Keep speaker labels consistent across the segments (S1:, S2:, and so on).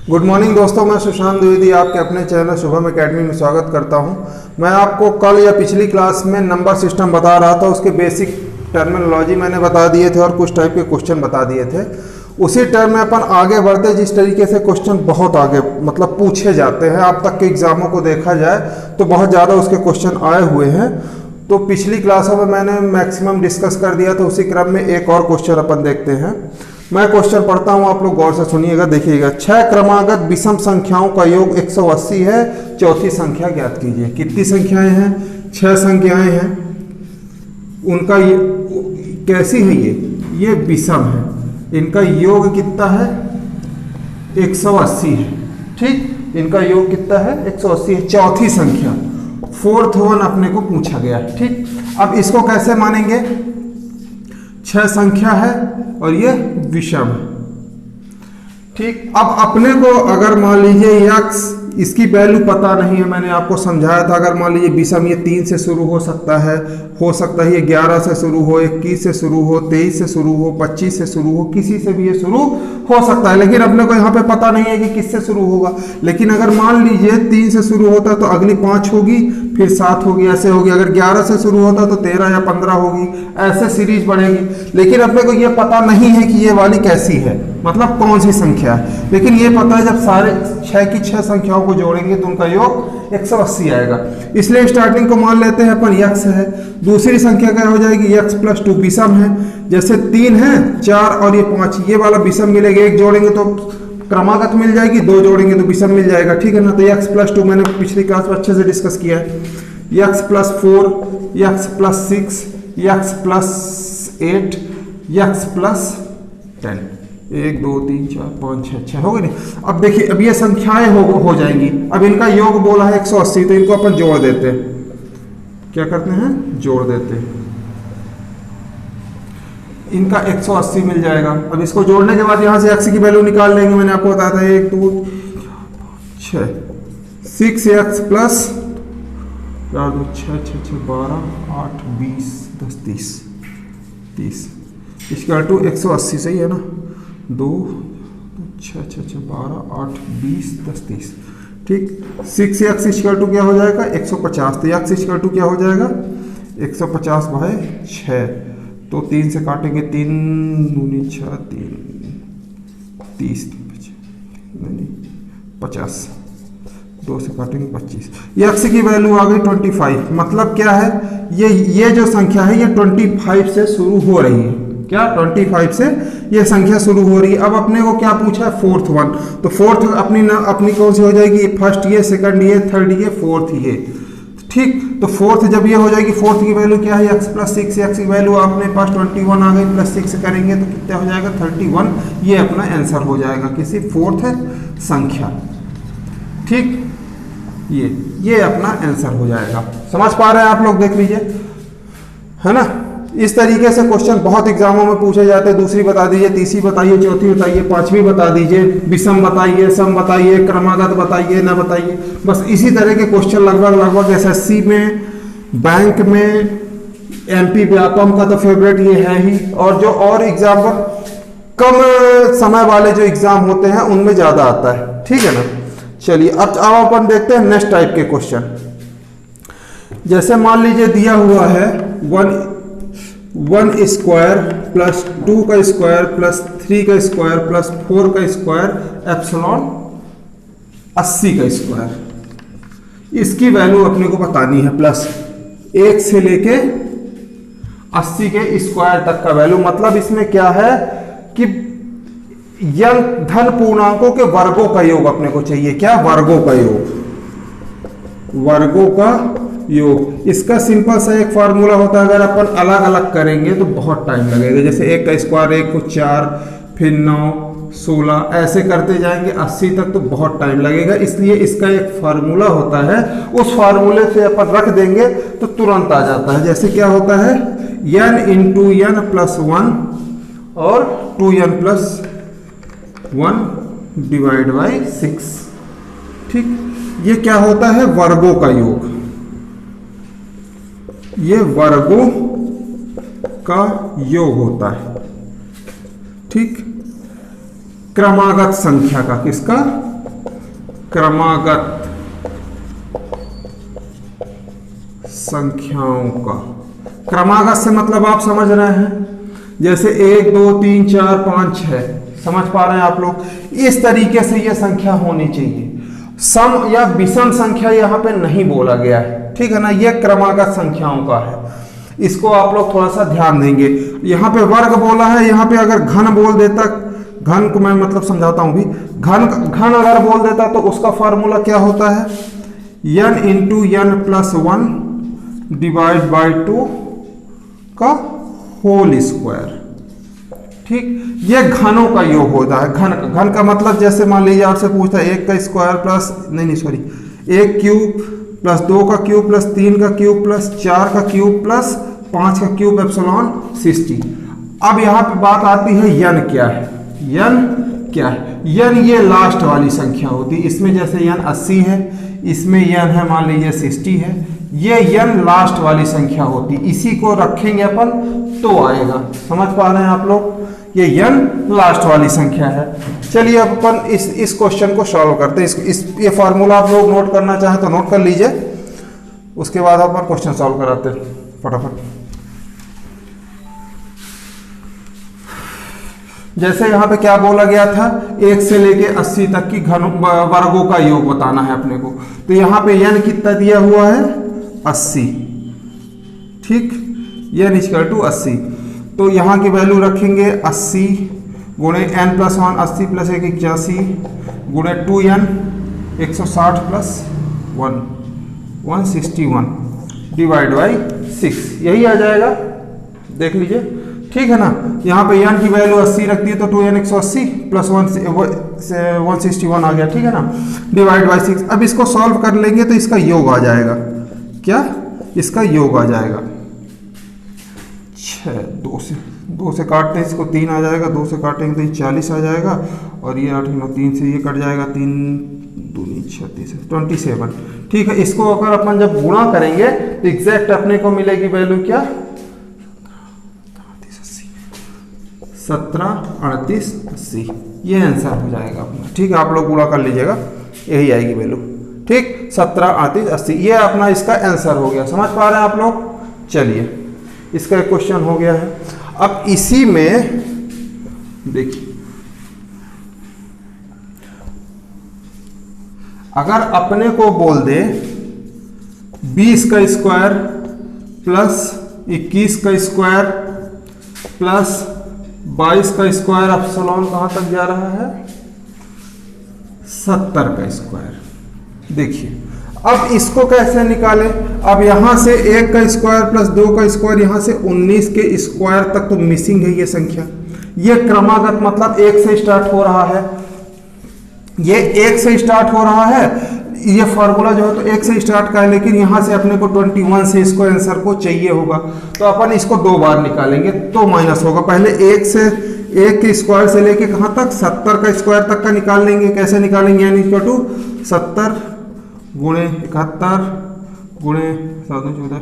S1: Good morning दोस्तों, मैं सुशांत द्विवेदी आपके अपने चैनल शुभम एकेडमी में स्वागत करता हूं। मैं आपको कल या पिछली क्लास में नंबर सिस्टम बता रहा था, उसके बेसिक टर्मिनोलॉजी मैंने बता दिए थे और कुछ टाइप के क्वेश्चन बता दिए थे। उसी टर्म में अपन आगे बढ़ते, जिस तरीके से क्वेश्चन बहुत आगे मतलब पूछे जाते हैं, अब तक के एग्जामों को देखा जाए तो बहुत ज़्यादा उसके क्वेश्चन आए हुए हैं। तो पिछली क्लासों में मैंने मैक्सिमम डिस्कस कर दिया, तो उसी क्रम में एक और क्वेश्चन अपन देखते हैं। मैं क्वेश्चन पढ़ता हूं, आप लोग गौर से सुनिएगा, देखिएगा। 6 क्रमागत विषम संख्याओं का योग 180 है, चौथी संख्या ज्ञात कीजिए। कितनी संख्याएं हैं? 6 संख्याएं हैं। उनका ये कैसी है? ये विषम है। इनका योग कितना है? 180 है। ठीक, इनका योग कितना है? 180 है। चौथी संख्या, फोर्थ वन अपने को पूछा गया। ठीक, अब इसको कैसे मानेंगे? 6 संख्या है और ये विषम है। ठीक, अब अपने को अगर मान लीजिए यक्स, इसकी वैल्यू पता नहीं है, मैंने आपको समझाया था। अगर मान लीजिए विषम, ये 3 से शुरू हो सकता है ये 11 से शुरू हो, 21 से शुरू हो, 23 से शुरू हो, 25 से शुरू हो, किसी से भी ये शुरू हो सकता है। लेकिन अपने को यहाँ पे पता नहीं है कि किससे शुरू होगा। लेकिन अगर मान लीजिए 3 से शुरू होता है तो अगली 5 होगी, फिर 7 होगी, ऐसे होगी। अगर 11 से शुरू होता तो 13 या 15 होगी, ऐसे सीरीज बढ़ेगी। लेकिन अपने को ये पता नहीं है कि ये वाली कैसी है, मतलब कौन सी संख्या है। लेकिन ये पता है जब सारे 6 की 6 संख्याओं को जोड़ेंगे तो उनका योग 180 आएगा। इसलिए स्टार्टिंग को मान लेते हैं अपन यक्स है। दूसरी संख्या क्या हो जाएगी? यक्स प्लस 2 विषम है। जैसे 3 है, 4 और ये 5, ये वाला विषम मिलेगा। 1 जोड़ेंगे तो क्रमागत मिल जाएगी, 2 जोड़ेंगे तो विषम मिल जाएगा। ठीक है ना। तो यक्स प्लस 2 मैंने पिछली क्लास में अच्छे से डिस्कस किया है। X plus 4, x plus 6, x plus 8, x plus 10। 1 2 3 4 5 6 6 हो गई नहीं। अब देखिए, अब ये संख्याएं हो जाएंगी। अब इनका योग बोला है 180, तो इनको अपन जोड़ देते हैं। क्या करते हैं? जोड़ देते हैं। इनका 180 मिल जाएगा। अब इसको जोड़ने के बाद यहां से x की वैल्यू निकाल लेंगे। मैंने आपको बताया था 1 2 6 6x प्लस 4 2 6 6 6 12 8 20 10 30 इसका टू 180 सही है ना। 2 6 6 6 12 8 20 10 30। ठीक, 6x इक्वल टू क्या हो जाएगा? 150। तो x इक्वल टू क्या हो जाएगा? 150 भाई 6। तो 3 से काटेंगे, 3 दूनी 6 3 30 50। 2 से काटेंगे 25। x की वैल्यू आ गई 25। मतलब क्या है? ये जो संख्या है ये 25 से शुरू हो रही है। क्या? 25 से ये संख्या शुरू हो रही है। अब अपने को क्या पूछा है? Fourth one. तो फोर्थ अपनी कौन सी हो जाएगी? फर्स्ट ये, सेकंड ये, थर्ड ये, फोर्थ ये। ठीक, तो फोर्थ जब ये हो जाएगी, फोर्थ की वैल्यू क्या है? x plus 6। x की वैल्यू आपने पास 21 आ गई, प्लस 6 करेंगे तो कितना हो जाएगा? 31। ये अपना आंसर हो जाएगा किसी फोर्थ संख्या। ठीक, ये अपना आंसर हो जाएगा। समझ पा रहे हैं आप लोग? देख लीजिए, है ना। इस तरीके से क्वेश्चन बहुत एग्जामों में पूछे जाते हैं। दूसरी बता दीजिए, तीसरी बताइए, चौथी बताइए, पांचवी बता दीजिए, विषम बताइए, सम बताइए, क्रमागत बताइए, ना बताइए। बस इसी तरह के क्वेश्चन लगभग एसएससी में, बैंक में, एमपी व्यापम का तो फेवरेट ये है ही। और जो और एग्जाम कम समय वाले जो एग्जाम होते हैं उनमें ज्यादा आता है। ठीक है ना। चलिए, अब अपन देखते हैं नेक्स्ट टाइप के क्वेश्चन। जैसे मान लीजिए दिया हुआ है 1 स्क्वायर प्लस 2 का स्क्वायर प्लस 3 का स्क्वायर प्लस 4 का स्क्वायर एप्सिलॉन 80 का स्क्वायर। इसकी वैल्यू अपने को बतानी है। प्लस 1 से लेके 80 के स्क्वायर तक का वैल्यू। मतलब इसमें क्या है कि धन पूर्णांकों के वर्गों का योग अपने को चाहिए। क्या? वर्गों का योग। वर्गों का योग। इसका सिंपल सा एक फार्मूला होता है। अगर अपन अलग अलग करेंगे तो बहुत टाइम लगेगा। जैसे 1 का स्क्वायर 1 को 4, फिर 9 16 ऐसे करते जाएंगे 80 तक, तो बहुत टाइम लगेगा। इसलिए इसका एक फार्मूला होता है, उस फार्मूले से अपन रख देंगे तो तुरंत आ जाता है। जैसे क्या होता है? n इंटू n प्लस 1 और 2n प्लस 1 डिवाइड बाई 6। ठीक, ये क्या होता है? वर्गों का योग। ये वर्गों का योग होता है। ठीक, क्रमागत संख्या का, किसका? क्रमागत संख्याओं का। क्रमागत से मतलब आप समझ रहे हैं, जैसे 1 2 3 4 5 6, समझ पा रहे हैं आप लोग। इस तरीके से यह संख्या होनी चाहिए। सम या विषम संख्या यहाँ पे नहीं बोला गया है, ठीक है ना, यह क्रमागत संख्याओं का है। इसको आप लोग थोड़ा सा ध्यान देंगे। यहाँ पे वर्ग बोला है, यहाँ पे अगर घन बोल देता, घन को मैं मतलब समझाता हूं भी, घन अगर बोल देता तो उसका फार्मूला क्या होता है, n into n plus 1 divide by 2 का होल स्क्वायर। ठीक, ये घनों का योग होता है। घन का मतलब जैसे मान लीजिए आपसे पूछता है 1 का स्क्वायर प्लस 1 क्यूब प्लस 2 का क्यूब प्लस 3 का क्यूब प्लस 4 का क्यूब प्लस 5 का क्यूब एप्सिलॉन 60। अब यहाँ पे बात आती है n क्या है। n क्या है? n ये लास्ट वाली संख्या होती है। इसमें जैसे n 80 है, इसमें n है मान लीजिए 60 है, ये n लास्ट वाली संख्या होती है। इसी को रखेंगे अपन तो आएगा। समझ पा रहे हैं आप लोग, ये n लास्ट वाली संख्या है। चलिए अब अपन इस क्वेश्चन को सॉल्व करते हैं। ये फार्मूला आप लोग नोट करना चाहें तो नोट कर लीजिए, उसके बाद अपन क्वेश्चन सॉल्व कराते हैं फटाफट। जैसे यहाँ पे क्या बोला गया था, 1 से लेके 80 तक की वर्गों का योग बताना है अपने को। तो यहाँ पे n कितना दिया हुआ है, 80। ठीक, n इक्वल टू 80। तो यहाँ की वैल्यू रखेंगे 80 गुणे n प्लस 1, 80 प्लस 1 81 गुणे 2n 160 प्लस 1 161 डिवाइड बाई 6, यही आ जाएगा। देख लीजिए, ठीक है ना। यहाँ पे n की वैल्यू 80 रख दी तो 2n 180 प्लस 161 आ गया, ठीक है ना, डिवाइड बाई 6। अब इसको सॉल्व कर लेंगे तो इसका योग आ जाएगा। क्या? इसका योग आ जाएगा 6, 2 से काटते हैं इसको 3 आ जाएगा, 2 से काटेंगे तो ये 40 आ जाएगा, और ये 8 9 3 से ये कट जाएगा, 3 दूनी 36 27। ठीक है, इसको अगर अपन जब गुणा करेंगे तो एग्जैक्ट अपने को मिलेगी वैल्यू क्या, 17 38 80, ये आंसर हो जाएगा अपना। ठीक है, आप लोग गुणा कर लीजिएगा, यही आएगी वैल्यू। ठीक, 17 38 80, ये अपना इसका आंसर हो गया। समझ पा रहे हैं आप लोग? चलिए, इसका एक क्वेश्चन हो गया है। अब इसी में देखिए, अगर अपने को बोल दे 20 का स्क्वायर प्लस 21 का स्क्वायर प्लस 22 का स्क्वायर, एप्सिलॉन कहां तक जा रहा है, 70 का स्क्वायर। देखिए, अब इसको कैसे निकालें। अब यहां से 1 का स्क्वायर प्लस 2 का स्क्वायर, यहां से 19 के स्क्वायर तक तो मिसिंग है ये संख्या। ये क्रमागत मतलब 1 से स्टार्ट हो रहा है, ये 1 से स्टार्ट हो रहा है। ये फार्मूला जो है तो 1 से स्टार्ट का है, लेकिन यहां से अपने को 21 से इसको आंसर को चाहिए होगा, तो अपन इसको 2 बार निकालेंगे तो माइनस होगा। पहले 1 के स्क्वायर से लेके कहां तक, 70 का स्क्वायर तक का निकाल लेंगे। कैसे निकालेंगे, यानी इक्वल टू 70 गुणे 71 गुणे 7 14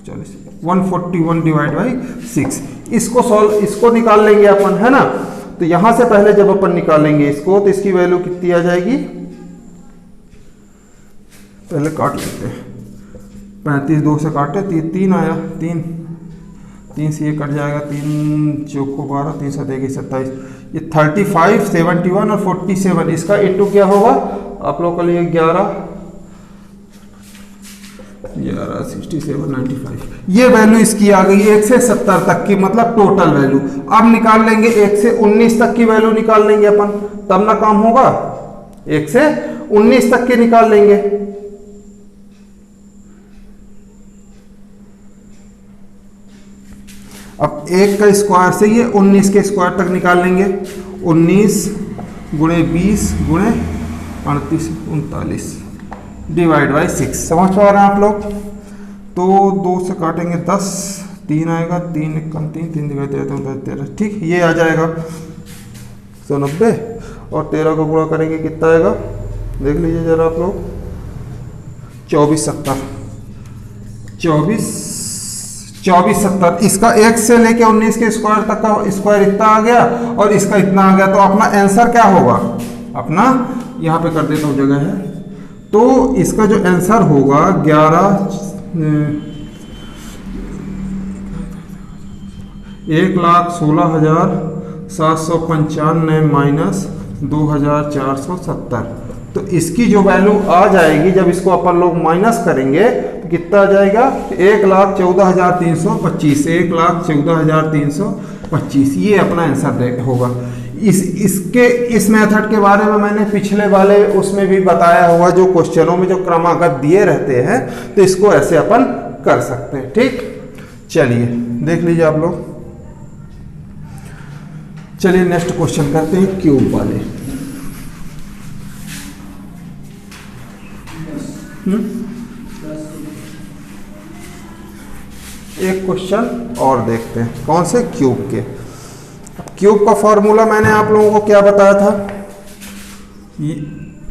S1: 40 141 डिवाइड बाई 6। इसको निकाल लेंगे अपन, है ना। तो यहां से पहले जब अपन निकालेंगे इसको तो इसकी वैल्यू कितनी आ जाएगी, पहले काट लेते हैं। 35 2 से काटे 3 आया, 3 से ये कट जाएगा, 3 चौको 12, 3 से देगी 27, ये 35 71 और 47। इसका इंटू क्या होगा आप लोगों के लिए, 11 67 95। ये वैल्यू इसकी आ गई 1 से 70 तक की, मतलब टोटल वैल्यू। अब निकाल लेंगे 1 से 19 तक की वैल्यू निकाल लेंगे अपन, तब ना काम होगा। 1 से 19 तक के निकाल लेंगे। अब 1 का स्क्वायर से ये 19 के स्क्वायर तक निकाल लेंगे। 19 गुणे 20 गुणे 38 39 डिवाइड बाई 6। समझ पा रहे हैं आप लोग? तो 2 से काटेंगे 10, 3 आएगा, 3 कम 3 डिवाइड 13। ठीक, ये आ जाएगा 190, और 13 को गुणा करेंगे कितना आएगा, देख लीजिए जरा आप लोग, 24 70 24 70। इसका 1 से लेके 19 के स्क्वायर तक का स्क्वायर इतना आ गया, और इसका इतना आ गया। तो अपना आंसर क्या होगा, अपना यहाँ पे कर देता हूँ, जगह है। तो इसका जो आंसर होगा 1,16,795 माइनस 2,470। तो इसकी जो वैल्यू आ जाएगी जब इसको अपन लोग माइनस करेंगे तो कितना आ जाएगा? 1,14,325। 1,14,325 ये अपना आंसर होगा। इस मेथड के बारे में मैंने पिछले वाले उसमें भी बताया होगा, जो क्वेश्चनों में जो क्रमागत दिए रहते हैं तो इसको ऐसे अपन कर सकते हैं। ठीक, चलिए देख लीजिए आप लोग। चलिए नेक्स्ट क्वेश्चन करते हैं क्यूब वाले। एक क्वेश्चन और देखते हैं, कौन से? क्यूब के। क्यूब का फॉर्मूला मैंने आप लोगों को क्या बताया था?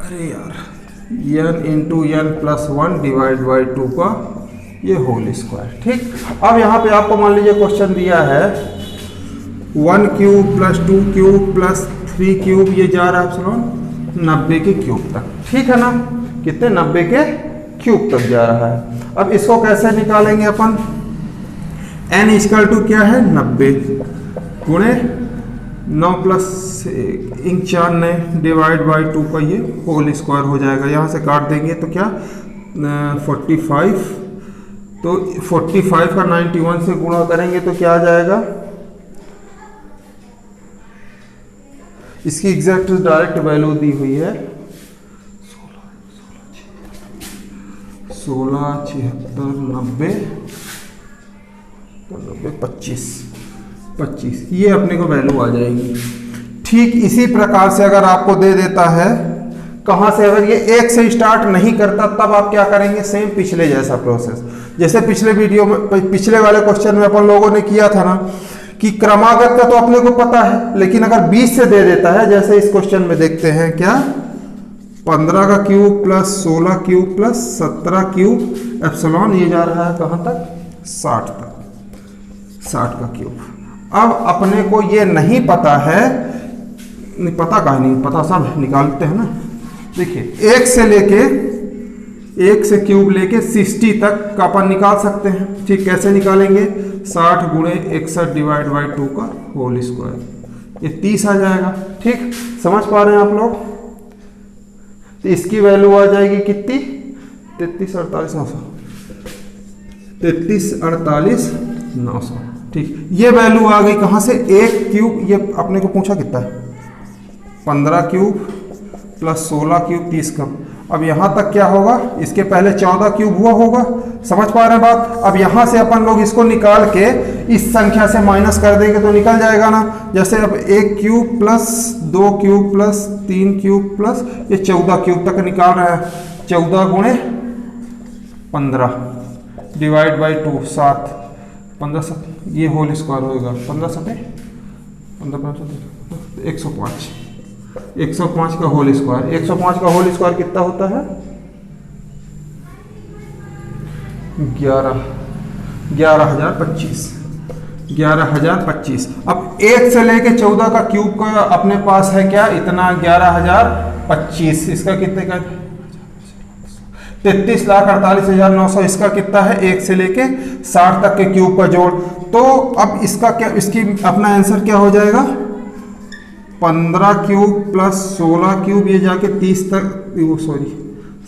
S1: अरे यार, n into n plus 1 divide by 2 का ये होल स्क्वायर। ठीक, अब यहाँ पे आपको मान लीजिए क्वेश्चन दिया है 1 cube plus 2 cube plus 3 cube, ये जा रहा है 90 के क्यूब तक। ठीक है ना? कितने? 90 के क्यूब तक जा रहा है। अब इसको कैसे निकालेंगे अपन? n इक्वल टू क्या है? 90 गुणे 9 प्लस 94 डिवाइड बाई 2 का ये होल स्क्वायर हो जाएगा। यहाँ से काट देंगे तो क्या 45, तो 45 का 91 से गुणा करेंगे तो क्या आ जाएगा? इसकी एग्जैक्ट डायरेक्ट वैल्यू दी हुई है 16, 76, 90, 25, ये अपने को वैल्यू आ जाएगी। ठीक इसी प्रकार से अगर आपको दे देता है, कहाँ से? अगर ये 1 से स्टार्ट नहीं करता तब आप क्या करेंगे? सेम पिछले जैसा प्रोसेस, जैसे पिछले वीडियो में, पिछले वाले क्वेश्चन में अपन लोगों ने किया था ना, कि क्रमागत का तो अपने को पता है, लेकिन अगर 20 से दे देता है, जैसे इस क्वेश्चन में देखते हैं क्या 15 का cube plus 16 cube plus 17 cube epsilon, ये जा रहा है कहाँ तक? 60 तक, 60 का क्यूब। अब अपने को ये नहीं पता है, नहीं पता, कहीं नहीं पता, सब निकालते हैं ना। देखिए 1 से क्यूब लेके 60 तक का अपन निकाल सकते हैं। ठीक, कैसे निकालेंगे? 60 गुणे 61 डिवाइड बाई 2 का होल स्क्वायर, ये 30 आ जाएगा। ठीक, समझ पा रहे हैं आप लोग? तो इसकी वैल्यू आ जाएगी कितनी? 33, 48, 900। 33, 48, 900। ठीक, ये वैल्यू आ गई कहाँ से? 1 क्यूब, ये अपने को पूछा कितना है? 15 क्यूब प्लस 16 क्यूब 30 कम। अब यहाँ तक क्या होगा? इसके पहले 14 क्यूब हुआ होगा। समझ पा रहे हैं बात? अब यहाँ से अपन लोग इसको निकाल के इस संख्या से माइनस कर देंगे तो निकल जाएगा ना। जैसे अब 1 cube plus 2 cube plus 3 cube plus ये 14 क्यूब तक निकाल रहा है। 14 गुणे 15 डिवाइड बाई 2 7, 15 7, ये होल स्क्वायर होगा 15 7 105। 105 का होल स्क्वायर, 105 का होल स्क्वायर कितना होता है? 11,025। अब 1 से लेके 14 का क्यूब का अपने पास है क्या? इतना 11,025। इसका कितने का? 33,48,900। इसका कितना है? 1 से लेके 60 तक के क्यूब का जोड़। तो अब इसका क्या, इसकी अपना आंसर क्या हो जाएगा? 15 क्यूब प्लस 16 क्यूब, ये जाके 30 तक,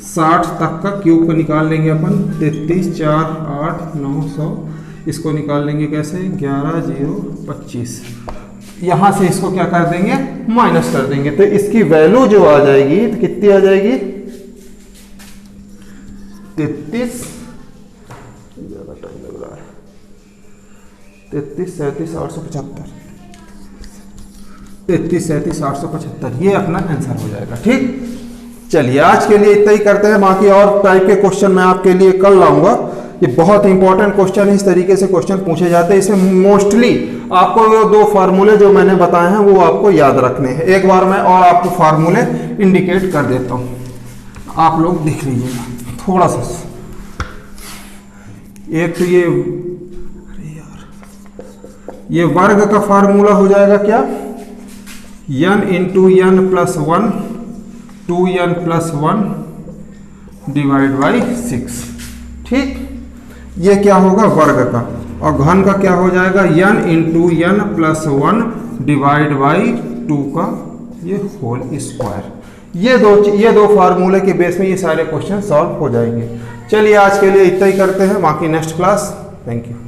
S1: 60 तक का क्यूब को निकाल लेंगे अपन। 33, 4, 8, 900। इसको निकाल लेंगे कैसे? 11,025। यहाँ से इसको क्या कर देंगे? माइनस कर देंगे। तो इसकी वैल्यू जो आ जाएगी तो कितनी आ जाएगी? 33, ज़्यादा टाइम लग रहा है, 33, 37, 875। 33, 37, 875 ये अपना आंसर हो जाएगा। ठीक, चलिए आज के लिए इतना ही करते हैं। बाकी और टाइप के क्वेश्चन मैं आपके लिए कल लाऊंगा। ये बहुत इंपॉर्टेंट क्वेश्चन है, इस तरीके से क्वेश्चन पूछे जाते हैं। इसमें मोस्टली आपको वो 2 फार्मूले जो मैंने बताए हैं वो आपको याद रखने हैं। एक बार मैं और आपको फार्मूले इंडिकेट कर देता हूँ, आप लोग देख लीजिएगा थोड़ा सा। एक तो ये, अरे यार, ये वर्ग का फार्मूला हो जाएगा क्या? n into n plus 1 2n+1 divide by 6। ठीक, ये क्या होगा वर्ग का, और घन का क्या हो जाएगा n into n+1 divide by 2 का ये होल स्क्वायर। ये दो फार्मूले के बेस में ये सारे क्वेश्चन सॉल्व हो जाएंगे। चलिए आज के लिए इतना ही करते हैं, बाकी नेक्स्ट क्लास। Thank you.